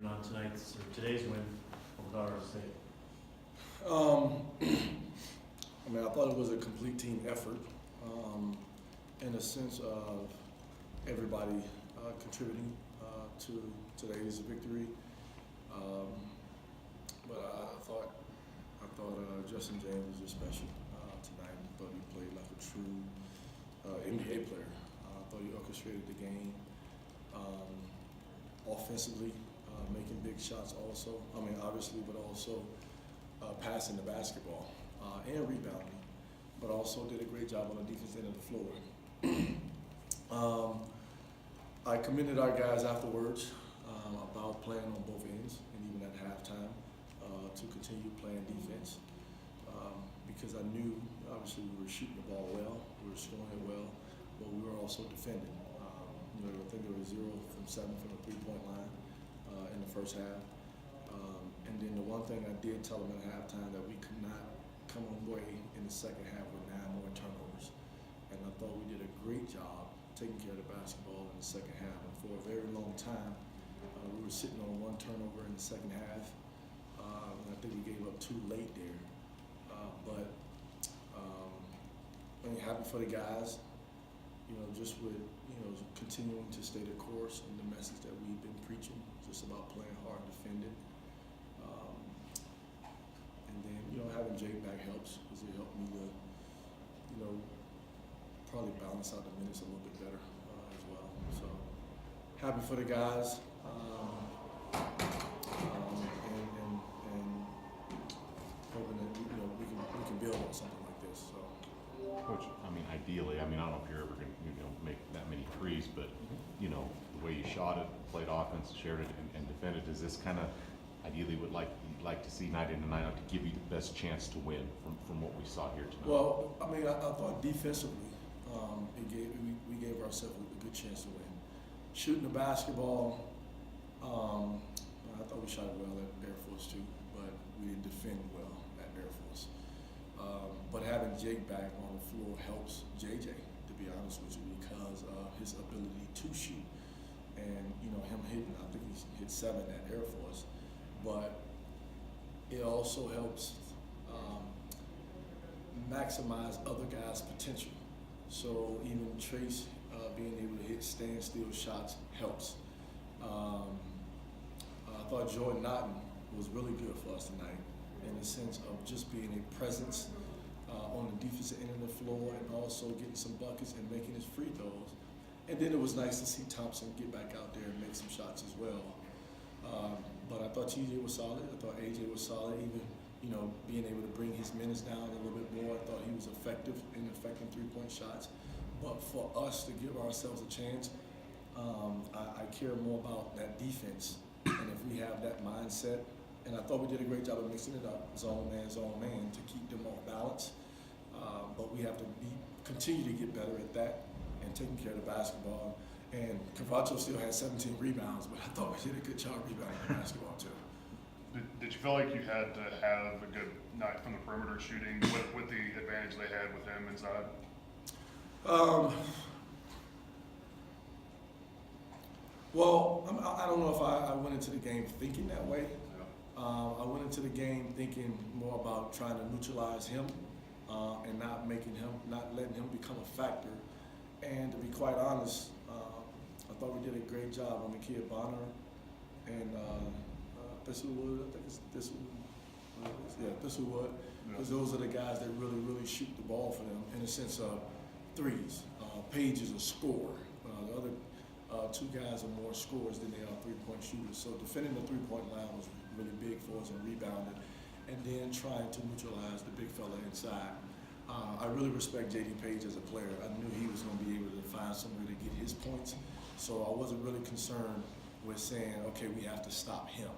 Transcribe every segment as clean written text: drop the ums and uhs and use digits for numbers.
On today's win over Colorado State? I mean, I thought it was a complete team effort in the sense of everybody contributing to today's victory. But I thought Justin James was just special tonight. I thought he played like a true NBA player. I thought he orchestrated the game offensively. Making big shots also, I mean obviously, but also passing the basketball and rebounding, but also did a great job on the defense end of the floor. I commended our guys afterwards about playing on both ends and even at halftime to continue playing defense because I knew obviously we were shooting the ball well, we were scoring it well, but we were also defending. I think there was 0 from 7 from the three-point line in the first half. And then the one thing I did tell them at halftime that we could not come away in the second half with 9 more turnovers. And I thought we did a great job taking care of the basketball in the second half. And for a very long time, we were sitting on 1 turnover in the second half. And I think we gave up 2 late there. But I'm happy for the guys, just with, continuing to stay the course and the message that we've been preaching, just about playing hard, defending. And then, having Jake back helps because it helped me to, probably balance out the minutes a little bit better as well. So happy for the guys. And hoping that, we can build on something like this. So. Coach, I mean, ideally, I don't know if you're ever going to make that many threes, but the way you shot it, played offense, shared it, and defended, is this kind of ideally you'd like to see night in and night out to give you the best chance to win from what we saw here tonight? Well, I mean, I thought defensively, we gave ourselves a good chance to win. Shooting the basketball, I thought we shot it well at Air Force too, but we didn't defend well at Air Force. But having Jake back on the floor helps JJ, to be honest with you, because of his ability to shoot. And, him hitting, I think he hit 7 at Air Force. But it also helps maximize other guys' potential. So even Trace being able to hit standstill shots helps. I thought Jordan Naughton was really good for us tonight in the sense of just being a presence on the defensive end of the floor and also getting some buckets and making his free throws. And then it was nice to see Thompson get back out there and make some shots as well. But I thought TJ was solid. I thought AJ was solid. Even, being able to bring his minutes down a little bit more. I thought he was effective in affecting three-point shots. But for us to give ourselves a chance, I care more about that defense. And if we have that mindset, and I thought we did a great job of mixing it up, zone man, to keep them off balance. But we have to continue to get better at that and taking care of the basketball. And Cavacho still had 17 rebounds, but I thought we did a good job rebounding the basketball too. Did you feel like you had to have a good night from the perimeter shooting with the advantage they had with him inside? Well, I don't know if I went into the game thinking that way. I went into the game thinking more about trying to neutralize him and not letting him become a factor. And to be quite honest, I thought we did a great job on Nakia Bonner and Thistlewood. I think it's Thistlewood. Yeah, Thistlewood. Because those are the guys that really, really shoot the ball for them in the sense of threes. Page is a scorer. The other 2 guys are more scorers than they are three-point shooters. So defending the three-point line was really big for us and rebounding. And then trying to neutralize the big fella inside. I really respect J.D. Page as a player. I knew he was going to be able to find some way to get his points. So I wasn't really concerned with saying, okay, we have to stop him.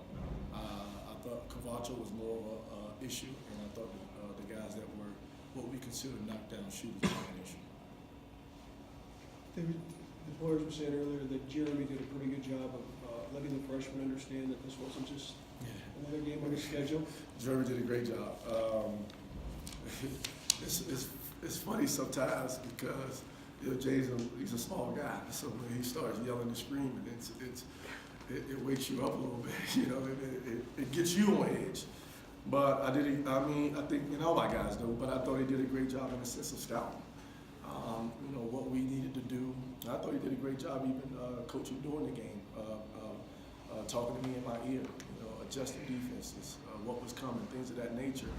I thought Cavacho was more of an issue, and I thought the guys that were what we consider knockdown shooters were an issue. The players were saying earlier that Jeremy did a pretty good job of letting the freshmen understand that this wasn't just another game on the schedule. Jeremy did a great job. It's funny sometimes because Jay's he's a small guy, so when he starts yelling and screaming, it wakes you up a little bit. You know, it gets you on edge. But I think, all my guys do, but I thought he did a great job in the sense of scouting. You know, what we needed to do. I thought he did a great job even coaching during the game, talking to me in my ear, you know, adjusting defenses, what was coming, things of that nature.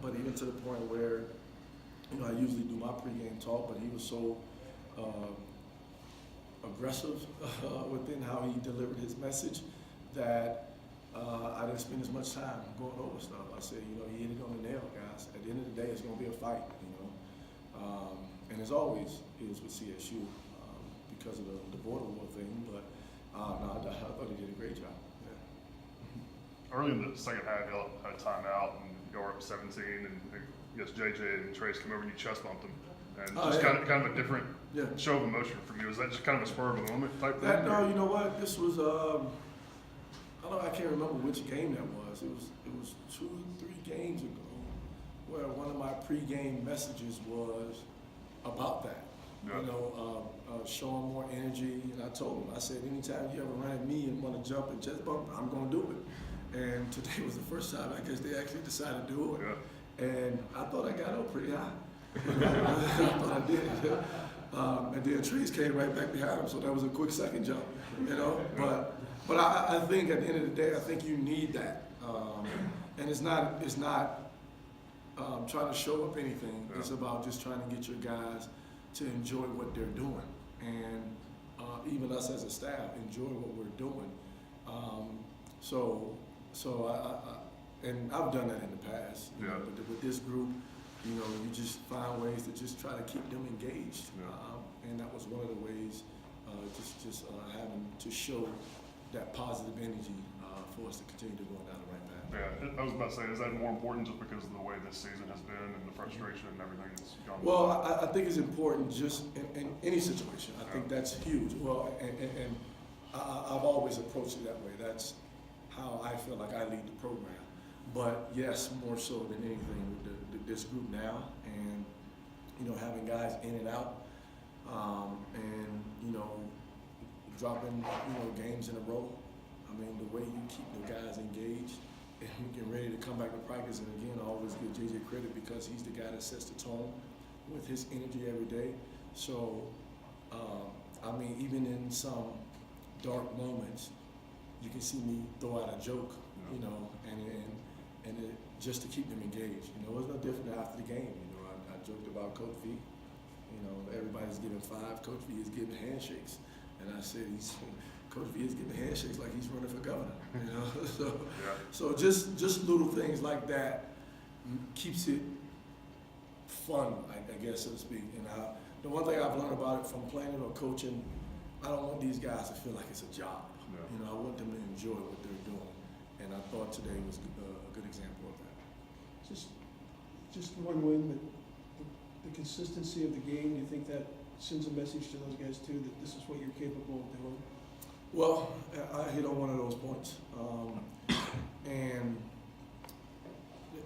But even to the point where, you know, I usually do my pregame talk, but he was so aggressive within how he delivered his message that I didn't spend as much time going over stuff. I said, you know, he hit it on the nail, guys. At the end of the day, it's going to be a fight, you know. And as always, is with CSU because of the border war thing. But no, I thought he did a great job. Yeah. Early in the second half, y'all had a timeout and y'all were up 17, and I guess JJ and Trace come over and you chest bumped them. And just kind of a different show of emotion from you. Was that just kind of a spur of the moment type thing? No, you know what? This was I can't remember which game that was. It was 2, 3 games ago where one of my pregame messages was about that. Yeah. You know, showing more energy. And I told him, I said, anytime you ever run at me and want to jump and chest bump, I'm going to do it. And today was the first time I guess they actually decided to do it. Yeah. And I thought I got up pretty high. I thought I did. And then Trace came right back behind him, so that was a quick second jump. You know, but I think at the end of the day, I think you need that. And it's not trying to show up anything. Yeah. It's about just trying to get your guys to enjoy what they're doing, and even us as a staff enjoy what we're doing. And I've done that in the past. You know, but with this group, you know, you just find ways to just try to keep them engaged. Yeah. And that was one of the ways, just having to show that positive energy for us to continue to go down the right path. Yeah, I was about to say, is that more important just because of the way this season has been and the frustration and everything that's gone? Well, I think it's important just in any situation. I think that's huge. Well, and I've always approached it that way. That's how I feel like I lead the program. But yes, more so than anything with this group now, and you know, having guys in and out, and you know, dropping games in a row. I mean, the way you keep the guys engaged and getting ready to come back to practice, and again, I always give JJ credit because he's the guy that sets the tone with his energy every day. So, I mean, even in some dark moments, you can see me throw out a joke, you know, and just to keep them engaged. You know, it's no different after the game. You know, I joked about Coach V. You know, everybody's giving 5. Coach V is giving handshakes, and I said Coach V is giving handshakes like he's running for governor. You know, so just little things like that keeps it fun, I guess, so to speak. And the one thing I've learned about it from playing or coaching, I don't want these guys to feel like it's a job. Yeah. You know, I want them to enjoy what they're doing, and I thought today was a good example of that. Just one win, but the consistency of the game, do you think that sends a message to those guys too, that this is what you're capable of doing? Well, I hit on one of those points, and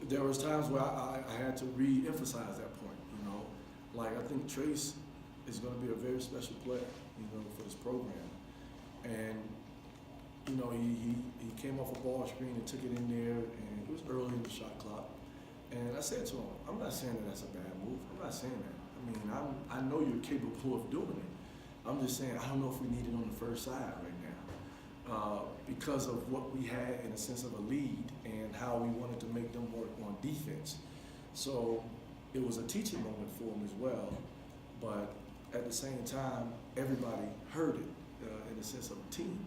there was times where I had to re-emphasize that point. You know, like I think Trace is going to be a very special player, you know, for this program, and you know, he came off a ball screen and took it in there, and it was early in the shot clock. And I said to him, I'm not saying that that's a bad move. I'm not saying that. I mean, I know you're capable of doing it. I'm just saying I don't know if we need it on the first side right now because of what we had in a sense of a lead and how we wanted to make them work on defense. So it was a teaching moment for them as well. But at the same time, everybody heard it in the sense of a team.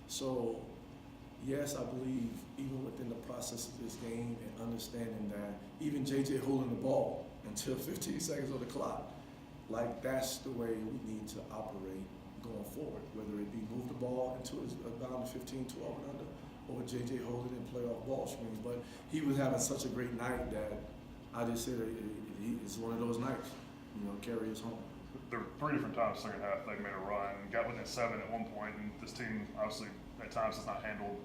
So yes, I believe even within the process of this game and understanding that even JJ holding the ball until 15 seconds on the clock, like that's the way we need to operate going forward, whether it be move the ball until it's down to 15, 12 and under, or JJ hold it and play off ball screens. But he was having such a great night that I just said it's one of those nights, you know, carry us home. There were 3 different times second half they made a run, got within 7 at one point, and this team obviously at times has not handled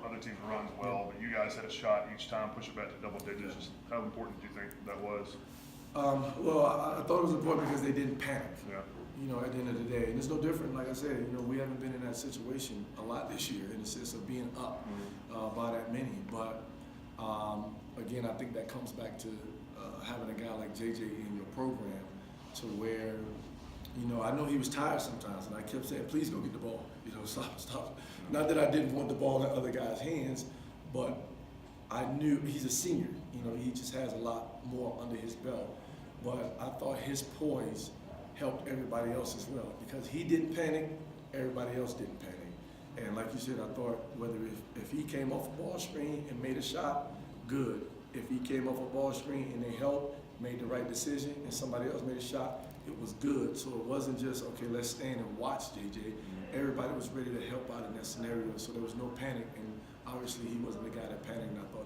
other teams' runs well, but you guys had a shot each time, push it back to double digits. Just how important do you think that was? Well, I thought it was important because they didn't panic. Yeah. you know, at the end of the day. And it's no different, like I said, you know, we haven't been in that situation a lot this year in the sense of being up by that many. But again, I think that comes back to having a guy like JJ in your program to where, you know, I know he was tired sometimes, and I kept saying, please go get the ball. You know, stop. Not that I didn't want the ball in other guys' hands, but I knew he's a senior. You know, he just has a lot more under his belt. But I thought his poise helped everybody else as well, because he didn't panic, everybody else didn't panic. And like you said, I thought whether if he came off a ball screen and made a shot, good. If he came off a ball screen and they helped, made the right decision, and somebody else made a shot, it was good. So it wasn't just, okay, let's stand and watch JJ. Everybody was ready to help out in that scenario, so there was no panic. And obviously he wasn't the guy that panicked, and I thought